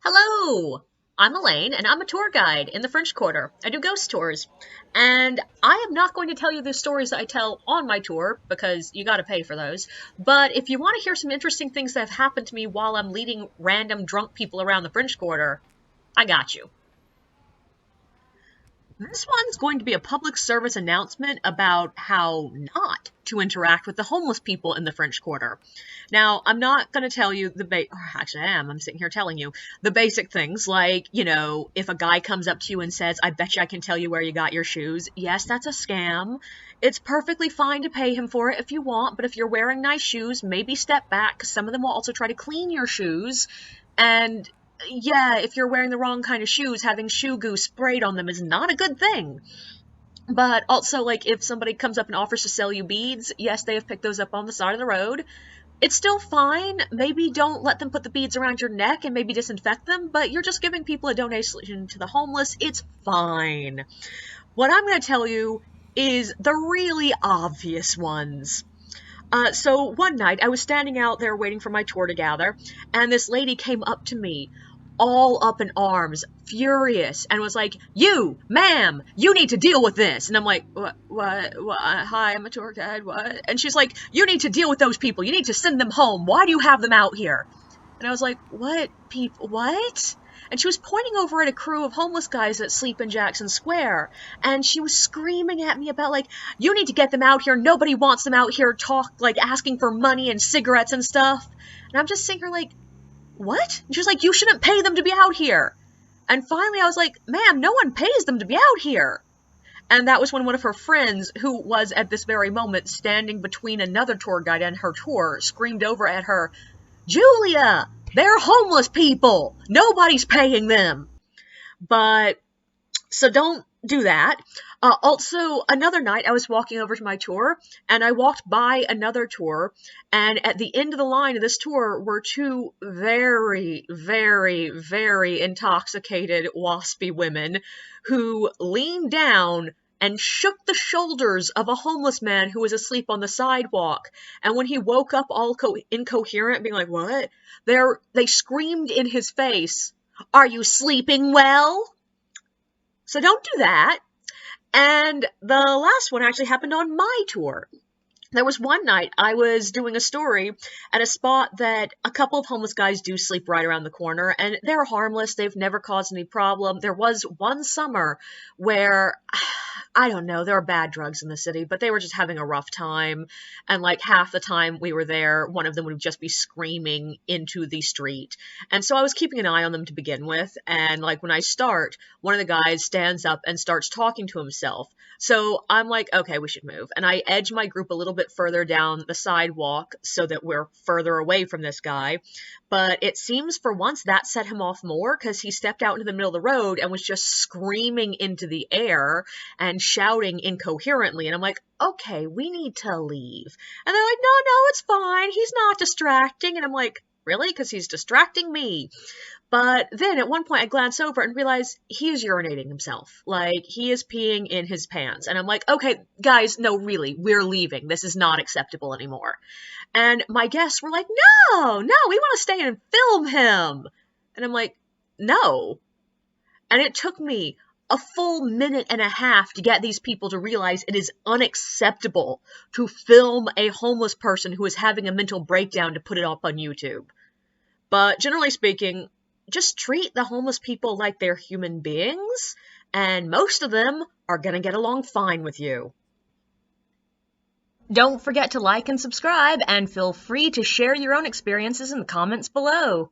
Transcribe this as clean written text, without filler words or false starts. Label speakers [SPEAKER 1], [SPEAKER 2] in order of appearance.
[SPEAKER 1] Hello! I'm Elaine, and I'm a tour guide in the French Quarter. I do ghost tours. And I am not going to tell you the stories that I tell on my tour, because you gotta pay for those. But if you want to hear some interesting things that have happened to me while I'm leading random drunk people around the French Quarter, I got you. This one's going to be a public service announcement about how not to interact with the homeless people in the French Quarter. Now, I'm not going to tell you actually I am. I'm sitting here telling you the basic things like, if a guy comes up to you and says, "I bet you I can tell you where you got your shoes." Yes, that's a scam. It's perfectly fine to pay him for it if you want, but if you're wearing nice shoes, maybe step back because some of them will also try to clean your shoes. And yeah, if you're wearing the wrong kind of shoes, having shoe goo sprayed on them is not a good thing. But also, like, if somebody comes up and offers to sell you beads, yes, they have picked those up on the side of the road. It's still fine. Maybe don't let them put the beads around your neck and maybe disinfect them, but you're just giving people a donation to the homeless. It's fine. What I'm going to tell you is the really obvious ones. So one night I was standing out there waiting for my tour to gather, and this lady came up to me, all up in arms, furious, and was like, "You, ma'am, you need to deal with this." And I'm like, what, hi, I'm a tour guide, what? And she's like, "You need to deal with those people. You need to send them home. Why do you have them out here?" And I was like, "What people, what?" And she was pointing over at a crew of homeless guys that sleep in Jackson Square. And she was screaming at me about, like, "You need to get them out here. Nobody wants them out here asking for money and cigarettes and stuff." And I'm just sitting here like, "What?" And she was like, "You shouldn't pay them to be out here." And finally I was like, "Ma'am, no one pays them to be out here." And that was when one of her friends, who was at this very moment standing between another tour guide and her tour, screamed over at her, "Julia, they're homeless people. Nobody's paying them." But, so don't do that. Also, another night I was walking over to my tour, and I walked by another tour, and at the end of the line of this tour were two very, very, very intoxicated, waspy women who leaned down and shook the shoulders of a homeless man who was asleep on the sidewalk. And when he woke up all incoherent, being like, "What?" They screamed in his face, "Are you sleeping well?" So don't do that. And the last one actually happened on my tour. There was one night I was doing a story at a spot that a couple of homeless guys do sleep right around the corner, and they're harmless. They've never caused any problem. There was one summer where, I don't know, there were bad drugs in the city, but they were just having a rough time. And like half the time we were there, one of them would just be screaming into the street. And so I was keeping an eye on them to begin with. And like when I start, one of the guys stands up and starts talking to himself. So I'm like, okay, we should move. And I edge my group a little bit further down the sidewalk so that we're further away from this guy. But it seems for once that set him off more because he stepped out into the middle of the road and was just screaming into the air and shouting incoherently. And I'm like, okay, we need to leave. And they're like, "No, no, it's fine. He's not distracting." And I'm like, "Really? Because he's distracting me." But then at one point I glance over and realize he is urinating himself. Like, he is peeing in his pants. And I'm like, "Okay, guys, no, really, we're leaving. This is not acceptable anymore." And my guests were like, "No, no, we want to stay and film him." And I'm like, "No." And it took me a full minute and a half to get these people to realize it is unacceptable to film a homeless person who is having a mental breakdown to put it up on YouTube. But generally speaking, just treat the homeless people like they're human beings, and most of them are going to get along fine with you. Don't forget to like and subscribe, and feel free to share your own experiences in the comments below.